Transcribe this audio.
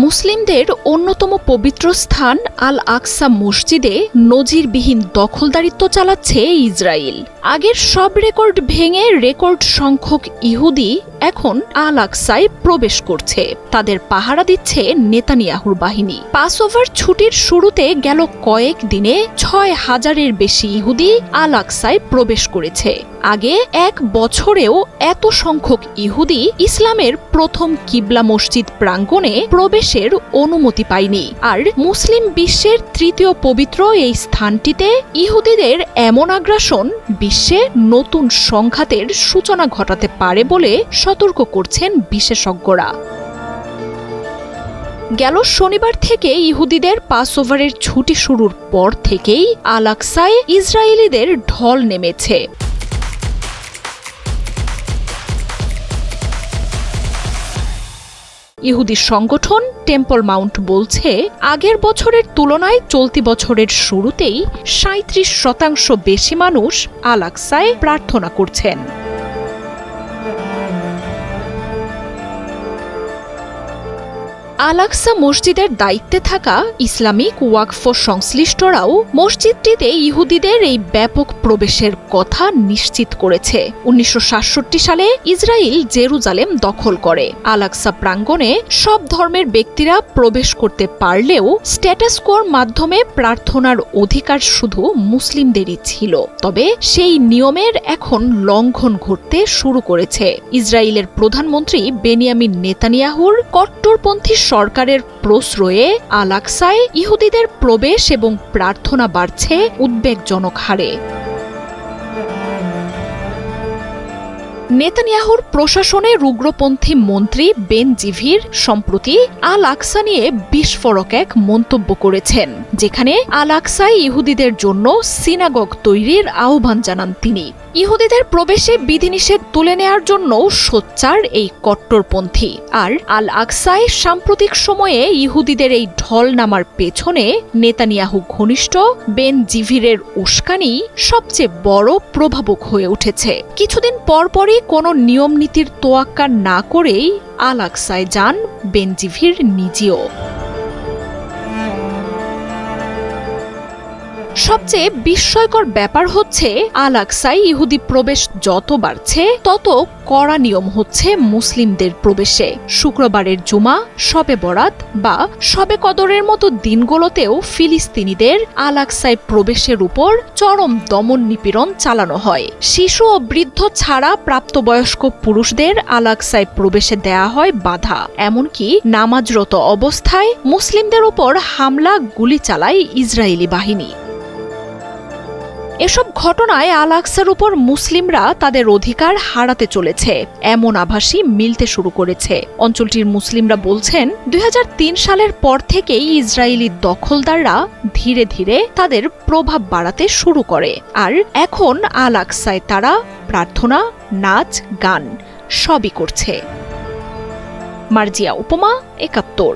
মুসলিমদের অন্যতম পবিত্র স্থান আল আকসা মসজিদে নজিরবিহীন দখলদারিত্ব চালাচ্ছে ইসরায়েল। আগের সব রেকর্ড ভেঙে রেকর্ড সংখ্যক ইহুদি এখন আল আকসায় প্রবেশ করছে। তাদের পাহারা দিচ্ছে নেতানিয়াহুর বাহিনী। পাসওভার ছুটির শুরুতে গেল কয়েক দিনে ৬,০০০-এর বেশি ইহুদি আল আকসায় প্রবেশ করেছে। আগে এক বছরেও এত সংখ্যক ইহুদি ইসলামের প্রথম কিবলা মসজিদ প্রাঙ্গণে প্রবেশের অনুমতি পায়নি। আর মুসলিম বিশ্বের তৃতীয় পবিত্র এই স্থানটিতে ইহুদিদের এমন আগ্রাসন বিশ্বে নতুন সংঘাতের সূচনা ঘটাতে পারে বলে সতর্ক করছেন বিশেষজ্ঞরা। গেল শনিবার থেকে ইহুদিদের পাসওভারের ছুটি শুরুর পর থেকেই আল আকসায় ইসরায়েলিদের ঢল নেমেছে। ইহুদি সংগঠন টেম্পল মাউন্ট বলছে, আগের বছরের তুলনায় চলতি বছরের শুরুতেই ৩৭% বেশি মানুষ আল আকসায় প্রার্থনা করছেন। আল আকসা মসজিদের দায়িত্বে থাকা ইসলামিক ওয়াকফ সংশ্লিষ্টরাও মসজিদটিতে ইহুদিদের এই ব্যাপক প্রবেশের কথা নিশ্চিত করেছে। ১৯৬৭ সালে ইসরায়েল জেরুজালেম দখল করে। আল আকসা প্রাঙ্গণে সব ধর্মের ব্যক্তিরা প্রবেশ করতে পারলেও স্ট্যাটাস কোর মাধ্যমে প্রার্থনার অধিকার শুধু মুসলিমদেরই ছিল। তবে সেই নিয়মের এখন লঙ্ঘন ঘটতে শুরু করেছে। ইসরায়েলের প্রধানমন্ত্রী বেনিয়ামিন নেতানিয়াহুর কট্টরপন্থী সরকারের প্রশ্রয়ে আল আকসায় ইহুদিদের প্রবেশ এবং প্রার্থনা বাড়ছে উদ্বেগজনক হারে। নেতানিয়াহুর প্রশাসনে উগ্রপন্থী মন্ত্রী বেন জিভির সম্প্রতি আল আকসা নিয়ে বিস্ফোরক এক মন্তব্য করেছেন, যেখানে আল আকসায় ইহুদিদের জন্য সিনাগগ তৈরির আহ্বান জানান তিনি। ইহুদিদের প্রবেশে বিধিনিষেধ তুলে নেয়ার জন্য সোচ্চার এই কট্টরপন্থী। আর আল আকসায় সাম্প্রতিক সময়ে ইহুদিদের এই ঢল নামার পেছনে নেতানিয়াহু ঘনিষ্ঠ বেন জিভিরের উস্কানি সবচেয়ে বড় প্রভাবক হয়ে উঠেছে। কিছুদিন পরপরই কোনো নিয়ম নীতির তোয়াক্কা না করেই আল আকসায় যান বেন জিভির নিজেও। সবচেয়ে বিস্ময়কর ব্যাপার হচ্ছে, আল আকসায় ইহুদি প্রবেশ যত বাড়ছে তত কড়া নিয়ম হচ্ছে মুসলিমদের প্রবেশে। শুক্রবারের জুমা, শবে বরাত বা শবে কদরের মতো দিনগুলোতেও ফিলিস্তিনিদের আল আকসায় প্রবেশের উপর চরম দমন নিপীড়ন চালানো হয়। শিশু ও বৃদ্ধ ছাড়া প্রাপ্তবয়স্ক পুরুষদের আল আকসায় প্রবেশে দেয়া হয় বাধা। এমনকি নামাজরত অবস্থায় মুসলিমদের উপর হামলা, গুলি চালায় ইসরায়েলি বাহিনী। এসব ঘটনায় আল আকসার উপর মুসলিমরা তাদের অধিকার হারাতে চলেছে এমন আভাসই মিলতে শুরু করেছে। অঞ্চলটির মুসলিমরা বলছেন, ২০০৩ সালের পর থেকেই ইসরায়েলি দখলদাররা ধীরে ধীরে তাদের প্রভাব বাড়াতে শুরু করে। আর এখন আল আকসায় তারা প্রার্থনা, নাচ, গান সবই করছে। মার্জিয়া উপমা, ৭১।